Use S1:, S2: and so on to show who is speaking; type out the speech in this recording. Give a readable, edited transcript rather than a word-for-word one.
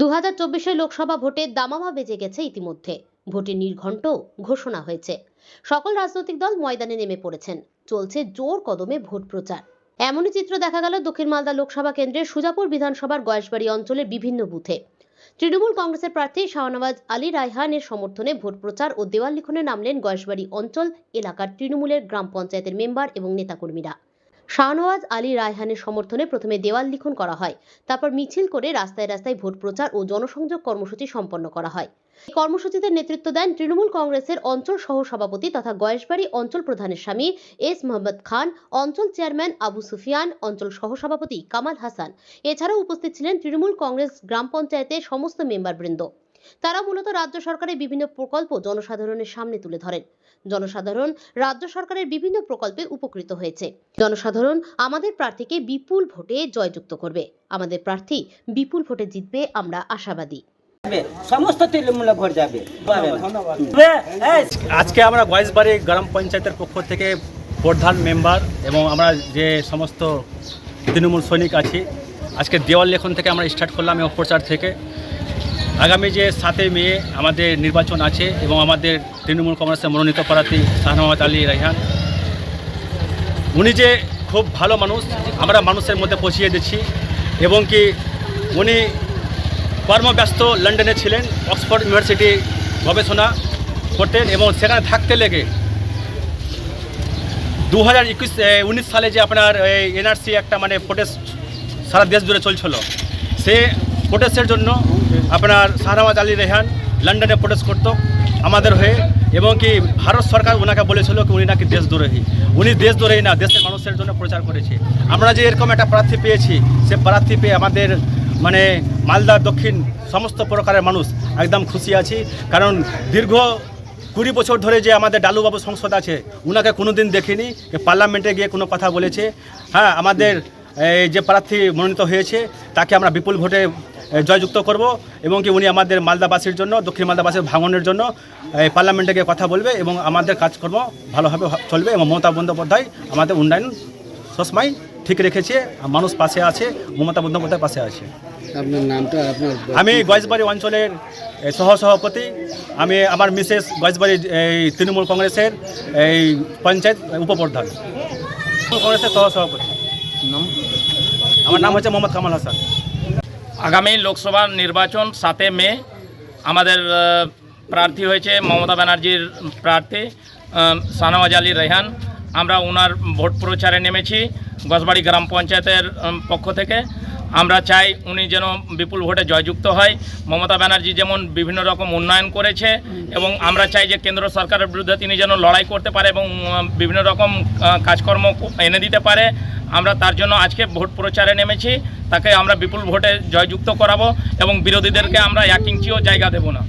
S1: 2024 লোকসভা ভোটে দামামা বেজে গেছে। ইতিমধ্যে ভোটের নির্ঘণ্ট ঘোষণা হয়েছে। সকল রাজনৈতিক দল ময়দানে নেমে পড়েছেন। চলছে জোর কদমে ভোট প্রচার। এমনই চিত্র দেখা গেল দক্ষিণ মালদা লোকসভা কেন্দ্রের সুজাপুর বিধানসভার গয়েশবাড়ি অঞ্চলের বিভিন্ন বুথে। তৃণমূল কংগ্রেসের প্রার্থী শাহনওয়াজ আলী রায়হানের সমর্থনে ভোট প্রচার ও দেওয়াল লিখনে নামলেন গয়েশবাড়ি অঞ্চল এলাকার তৃণমূলের গ্রাম পঞ্চায়েতের মেম্বার এবং নেতাকর্মীরা। শাহনওয়াজ আলী রায়হানের সমর্থনে প্রথমে দেওয়াল লিখন করা হয়, তারপর মিছিল করে রাস্তায় রাস্তায় ভোট প্রচার ও জনসংযোগ কর্মসূচি সম্পন্ন করা হয়। এই কর্মসূচিতে নেতৃত্ব দেন তৃণমূল কংগ্রেসের অঞ্চল সহ সভাপতি তথা গয়েশবাড়ি অঞ্চল প্রধানের স্বামী এস মোহাম্মদ খান, অঞ্চল চেয়ারম্যান আবু সুফিয়ান, অঞ্চল সহ সভাপতি কামাল হাসান। এছাড়াও উপস্থিত ছিলেন তৃণমূল কংগ্রেস গ্রাম পঞ্চায়েতের সমস্ত মেম্বারবৃন্দ। তারা মূলত রাজ্য সরকারের বিভিন্ন প্রকল্প জনসাধারণের সামনে তুলে ধরেন। জনসাধারণ রাজ্য সরকারের বিভিন্ন প্রকল্পে উপকৃত হয়েছে। জনসাধারণ আমাদের প্রার্থীকে বিপুল ভোটে জয়যুক্ত করবে। আমাদের প্রার্থী বিপুল ভোটে জিতবে, আমরা আশাবাদী।
S2: সমস্ত তৃণমূল ভোট যাবে।
S3: আজকে আমরা গয়েশবাড়ি গ্রাম পঞ্চায়েতের পক্ষ থেকে প্রধান মেম্বার এবং আমরা যে সমস্ত তৃণমূল সৈনিক আছি, আজকে দেওয়াল লেখন থেকে আমরা স্টার্ট করলাম এবং প্রচার থেকে আগামী যে 7 মে আমাদের নির্বাচন আছে এবং আমাদের তৃণমূল কংগ্রেসের মনোনীত প্রার্থী শাহনওয়াজ আলী রায়হান, উনি যে খুব ভালো মানুষ আমরা মানুষের মধ্যে পৌঁছিয়ে দিচ্ছি। এবং কি উনি কর্মব্যস্ত লন্ডনে ছিলেন, অক্সফোর্ড ইউনিভার্সিটি গবেষণা করতেন এবং সেখানে থাকতে লেগে 2019 সালে যে আপনার এনআরসি একটা মানে প্রোটেস্ট সারা দেশ জুড়ে চলছিল, সে প্রোটেস্টের জন্য আপনার শাহনওয়াজ আলী রায়হান লন্ডনে প্রোটেস্ট করতো আমাদের হয়ে। এবং কি ভারত সরকার ওনাকে বলেছিল কি উনি নাকি দেশদ্রোহী। উনি দেশদ্রোহী না, দেশের মানুষের জন্য প্রচার করেছে। আমরা যে এরকম একটা প্রার্থী পেয়েছি, সে প্রার্থী পেয়ে আমাদের মানে মালদা দক্ষিণ সমস্ত প্রকারের মানুষ একদম খুশি আছি। কারণ দীর্ঘ 20 বছর ধরে যে আমাদের ডালুবাবু সংসদ আছে, উনাকে কোনো দিন দেখিনি পার্লামেন্টে গিয়ে কোনো কথা বলেছে। হ্যাঁ, আমাদের যে প্রার্থী মনোনীত হয়েছে তাকে আমরা বিপুল ভোটে জয়যুক্ত করব এবং কি উনি আমাদের মালদাবাসীর জন্য, দক্ষিণ মালদাবাসীর ভাঙনের জন্য পার্লামেন্টে গিয়ে কথা বলবে এবং আমাদের কাজকর্ম ভালোভাবে চলবে। এবং মমতা বন্দ্যোপাধ্যায় আমাদের উন্নয়ন সবসময় ঠিক রেখেছে, মানুষ পাশে আছে, মমতা বন্দ্যোপাধ্যায় পাশে আছে।
S4: আপনার নামটা?
S3: আমি গয়েশবাড়ি অঞ্চলের সহসভাপতি। আমি আমার মিসেস গয়েশবাড়ি তৃণমূল কংগ্রেসের এই পঞ্চায়েত উপপ্রধান, কংগ্রেসের সহসভাপতি। আমার নাম হচ্ছে মোহাম্মদ কামাল হাসান।
S5: আগামী লোকসভা নির্বাচন 7 মে আমাদের প্রার্থী হয়েছে মমতা ব্যানার্জির প্রার্থী শাহনওয়াজ আলী রায়হান। আমরা ওনার ভোট প্রচারে নেমেছি গয়েশবাড়ি গ্রাম পঞ্চায়েতের পক্ষ থেকে। আমরা চাই উনি যেন বিপুল ভোটে জয়যুক্ত হয়। মমতা ব্যানার্জি যেমন বিভিন্ন রকম উন্নয়ন করেছে এবং আমরা চাই যে কেন্দ্র সরকারের বিরুদ্ধে তিনি যেন লড়াই করতে পারে এবং বিভিন্ন রকম কাজকর্ম এনে দিতে পারে। আমরা তার জন্য আজকে ভোট প্রচারে নেমেছি। তাকে আমরা বিপুল ভোটে জয়যুক্ত করাবো এবং বিরোধীদেরকে আমরা 1 ইঞ্চিও জায়গা দেব না।